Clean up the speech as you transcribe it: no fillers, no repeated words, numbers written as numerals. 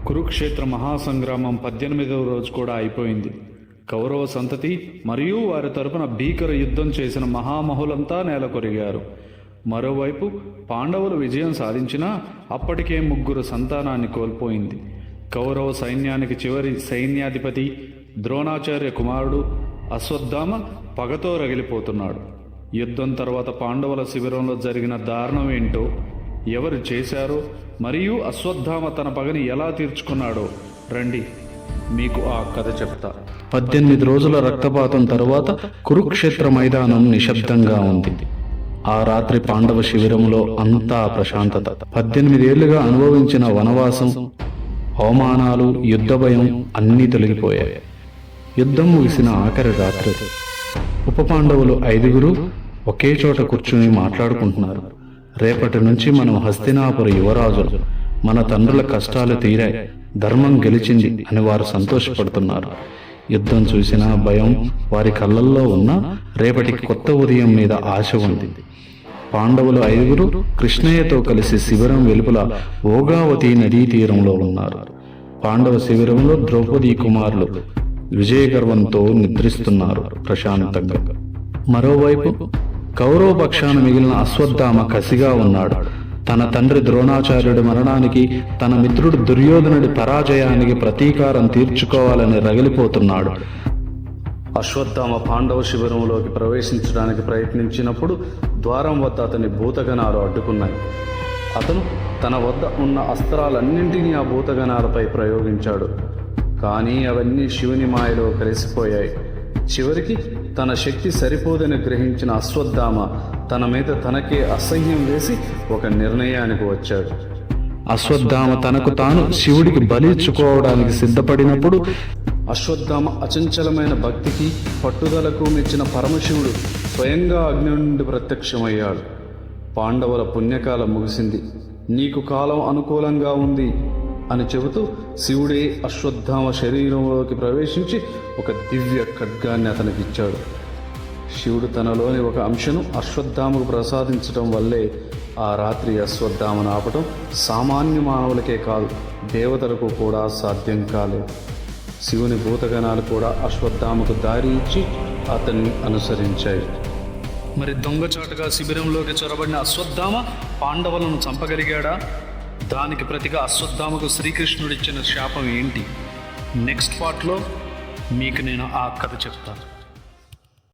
కురుక్షేత్ర మహాసంగ్రామం 18వ రోజు కూడా అయిపోయింది. కౌరవ సంతతి మరియు వారి తరపున భీకర యుద్ధం చేసిన మహామహులంతా నేలకొరిగారు. మరోవైపు పాండవులు విజయం సాధించినా అప్పటికే 3 సంతానాన్ని కోల్పోయింది. కౌరవ సైన్యానికి చివరి సైన్యాధిపతి ద్రోణాచార్య కుమారుడు అశ్వత్థామ పగతో రగిలిపోతున్నాడు. యుద్ధం తర్వాత పాండవుల శిబిరంలో జరిగిన దారుణం ఏంటో, ఎవరు చేశారో మరియు అశ్వత్థామ తన పగని ఎలా తీర్చుకున్నాడో రండి మీకు ఆ కథ చెప్తా. 18 రోజుల రక్తపాతం తరువాత కురుక్షేత్ర మైదానం నిశ్శబ్దంగా ఉంది. ఆ రాత్రి పాండవ శిబిరంలో అంతా ప్రశాంతత. 18 ఏళ్లుగా అనుభవించిన వనవాసం, అవమానాలు, యుద్ధ భయం అన్నీ తొలగిపోయాయి. యుద్ధం ముగిసిన ఆఖరి రాత్రి ఉప పాండవులు 5 ఒకే చోట కూర్చుని మాట్లాడుకుంటున్నారు. రేపటి నుంచి మనం హస్తినాపుర యువరాజులు, మన తండ్రుల కష్టాలు తీరాయి, ధర్మం గెలిచింది అని వారు సంతోషపడుతున్నారు. యుద్ధం చూసినా భయం వారి కళ్ళల్లో ఉన్న రేపటికి కొత్త ఉదయం మీద ఆశ ఉంది. పాండవులు 5 కృష్ణయ్యతో కలిసి శిబిరం వెలుపల ఓగావతి నదీ తీరంలో ఉన్నారు. పాండవ శిబిరంలో ద్రౌపదీ కుమారులు విజయగర్వంతో నిద్రిస్తున్నారు ప్రశాంతంగా. మరోవైపు కౌరవ పక్షాన మిగిలిన అశ్వత్థామ కసిగా ఉన్నాడు. తన తండ్రి ద్రోణాచార్యుడి మరణానికి, తన మిత్రుడు దుర్యోధనుడి పరాజయానికి ప్రతీకారం తీర్చుకోవాలని రగిలిపోతున్నాడు. అశ్వత్థామ పాండవ శిబిరంలోకి ప్రవేశించడానికి ప్రయత్నించినప్పుడు ద్వారం వద్ద అతని భూతగణాలు అడ్డుకున్నాయి. అతను తన వద్ద ఉన్న అస్త్రాలన్నింటినీ ఆ భూతగణాలపై ప్రయోగించాడు. కానీ అవన్నీ శివుని మాయలో కలిసిపోయాయి. చివరికి తన శక్తి సరిపోదని గ్రహించిన అశ్వత్థామ తన మీద తనకే అసహ్యం వేసి ఒక నిర్ణయానికి వచ్చాడు. అశ్వత్థామ తనకు తాను శివుడికి బలిచ్చుకోవడానికి సిద్ధపడినప్పుడు అశ్వత్థామ అచంచలమైన భక్తికి పట్టుదలకు మెచ్చిన పరమశివుడు స్వయంగా అగ్ని నుండి ప్రత్యక్షమయ్యాడు. పాండవుల పుణ్యకాలం ముగిసింది, నీకు కాలం అనుకూలంగా ఉంది అని చెబుతూ శివుడే అశ్వత్థామ శరీరంలోకి ప్రవేశించి ఒక దివ్య ఖడ్గాన్ని అతనికిచ్చాడు. శివుడు తనలోని ఒక అంశను అశ్వత్థామకు ప్రసాదించడం వల్లే ఆ రాత్రి అశ్వత్థామను ఆపటం సామాన్య మానవులకే కాదు, దేవతలకు కూడా సాధ్యం కాలేదు. శివుని భూతగణాలు కూడా అశ్వత్థామకు దారి ఇచ్చి అతన్ని అనుసరించాయి. మరి దొంగచాటుగా శిబిరంలోకి చొరబడిన అశ్వత్థామ పాండవులను చంపగలిగాడా? దానికి ప్రతిగా అశ్వత్థామకు శ్రీకృష్ణుడిచ్చిన శాపం ఏంటి? నెక్స్ట్ పార్ట్లో మీకు నేను ఆ కథ చెప్తాను.